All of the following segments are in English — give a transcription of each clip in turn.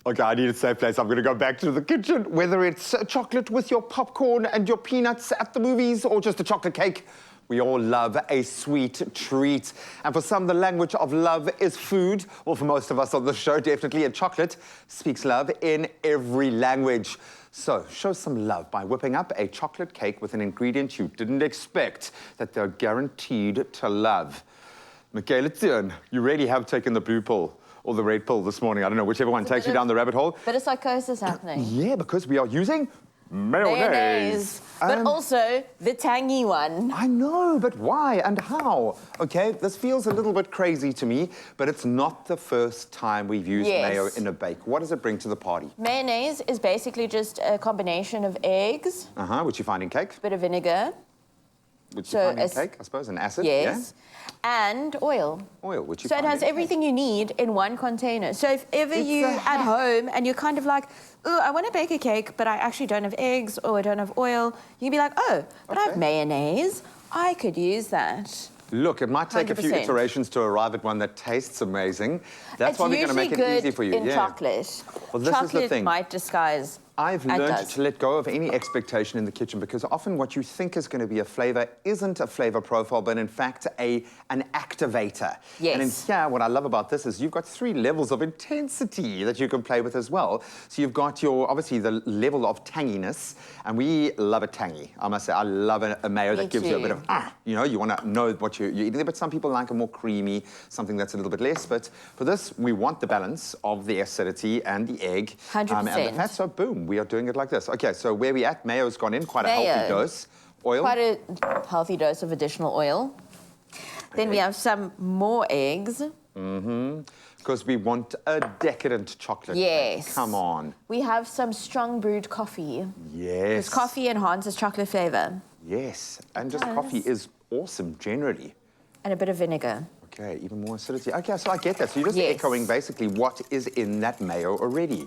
Okay, I need a safe place. I'm going to go back to the kitchen. Whether it's chocolate with your popcorn and your peanuts at the movies or just a chocolate cake, we all love a sweet treat. And for some, the language of love is food. Well, for most of us on the show, definitely. And chocolate speaks love in every language. So show some love by whipping up a chocolate cake with an ingredient you didn't expect that they're guaranteed to love. Michaela, you really have taken the blue pill or the red pill this morning. I don't know, whichever one takes you down the rabbit hole. Bit of psychosis happening. Yeah, because we are using mayonnaise. But also the tangy one. I know, but why and how? Okay, this feels a little bit crazy to me, but it's not the first time we've used mayo in a bake. What does it bring to the party? Mayonnaise is basically just a combination of eggs. Which you find in cake. Bit of vinegar. Which you find in cake, I suppose, an acid. Yes. Yeah? And oil. Oil, which you so find it has everything you need in one container. So if ever you're at home and you're kind of like, oh, I want to bake a cake, but I actually don't have eggs or I don't have oil, you can be like, oh, but I have mayonnaise. I could use that. Look, it might take 100%. A few iterations to arrive at one that tastes amazing. That's why we're going to make it easy for you. In chocolate. Well, this is the thing. Might disguise. I've learned to let go of any expectation in the kitchen because often what you think is going to be a flavour isn't a flavour profile, but in fact an activator. Yes. And in here, what I love about this is you've got 3 levels of intensity that you can play with as well. So you've got obviously the level of tanginess, and we love it tangy. I must say, I love a mayo that gives you a bit of, you want to know what you're eating, but some people like a more creamy, something that's a little bit less. But for this, we want the balance of the acidity and the egg. 100%. And the fat, so boom. We are doing it like this. Okay, so where we at? Mayo's gone in, quite a healthy dose. Oil? Quite a healthy dose of additional oil. Then we have some more eggs. Because we want a decadent chocolate. Yes. Come on. We have some strong brewed coffee. Yes. Because coffee enhances chocolate flavour. Yes, and just coffee is awesome generally. And a bit of vinegar. Okay, even more acidity. Okay, so I get that. So you're just echoing basically what is in that mayo already.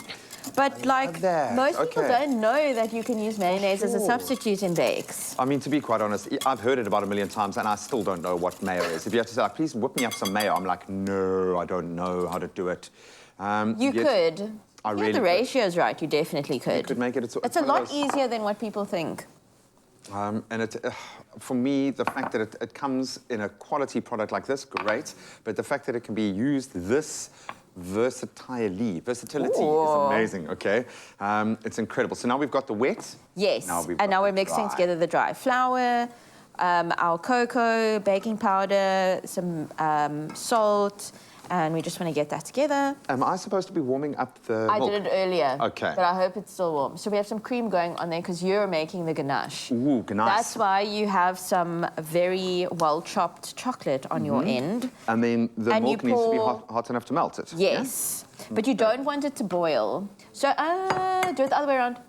But like, most people don't know that you can use mayonnaise as a substitute in bakes. I mean, to be quite honest, I've heard it about 1 million times and I still don't know what mayo is. If you have to say, like, please whip me up some mayo, I'm like, no, I don't know how to do it. You could. I really the ratio's right, you definitely could. You could make it. It's a lot easier than what people think. And for me, the fact that it comes in a quality product like this, great. But the fact that it can be used this versatility is amazing, okay? It's incredible. So now we've got the wet. Yes, and now we're mixing together the dry flour, our cocoa, baking powder, some salt, and we just want to get that together. Am I supposed to be warming up the milk? I did it earlier. Okay. But I hope it's still warm. So we have some cream going on there because you're making the ganache. Ooh, ganache. That's why you have some very well-chopped chocolate on your end. And then the milk needs to be hot enough to melt it. Yes. Yeah? But you don't want it to boil. So do it the other way around.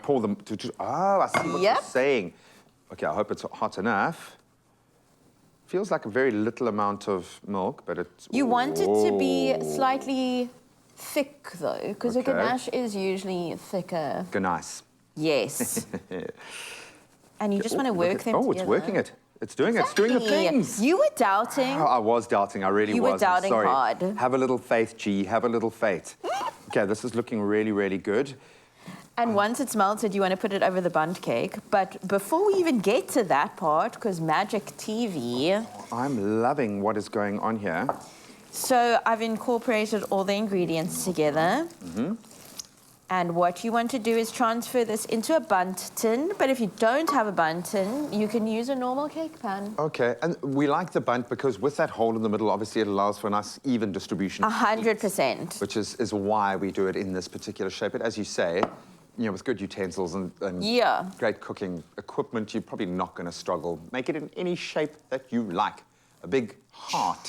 Pour them to... Oh, I see what you're saying. Okay, I hope it's hot enough. Feels like a very little amount of milk, but it's... You want it to be slightly thick, though, because a ganache is usually thicker. Ganache. Yes. And you just want to work them together. Oh, it's working it. It's doing it. It's doing the things. You were doubting. Oh, I was doubting. I really was. You were doubting hard. Have a little faith, G. Have a little faith. Okay, this is looking really, really good. And once it's melted, you want to put it over the bundt cake. But before we even get to that part, because Magic TV... I'm loving what is going on here. So I've incorporated all the ingredients together. And what you want to do is transfer this into a bundt tin. But if you don't have a bundt tin, you can use a normal cake pan. Okay, and we like the bundt because with that hole in the middle, obviously it allows for a nice even distribution. 100%. Which is why we do it in this particular shape. But as you say... with good utensils and great cooking equipment, you're probably not going to struggle. Make it in any shape that you like. A big heart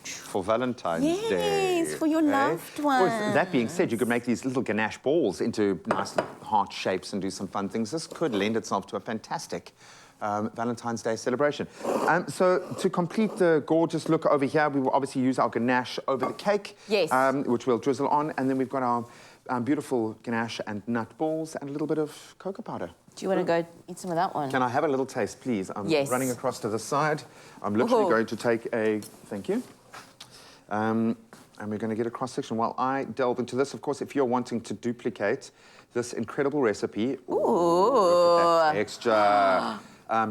for Valentine's Day. Yes, for your loved one. Well, that being said, you could make these little ganache balls into nice heart shapes and do some fun things. This could lend itself to a fantastic Valentine's Day celebration. So to complete the gorgeous look over here, we will obviously use our ganache over the cake. Yes. Which we'll drizzle on, and then we've got our beautiful ganache and nut balls and a little bit of cocoa powder. Do you want to go eat some of that one? Can I have a little taste, please? I'm running across to the side. I'm literally going to take a... Thank you. And we're going to get a cross-section. While I delve into this, of course, if you're wanting to duplicate this incredible recipe, look at that texture,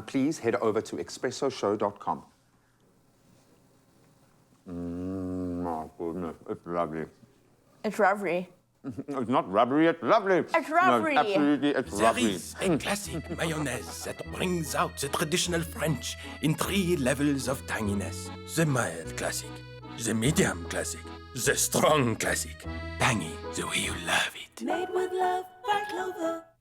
please head over to expressoshow.com. Oh, goodness, it's lovely. It's rubbery. It's not rubbery, it's lovely. It's rubbery. No, absolutely, it's There lovely. is a classic mayonnaise that brings out the traditional French in 3 levels of tanginess. The mild classic, the medium classic, the strong classic. Tangy the way you love it. Made with love by Clover.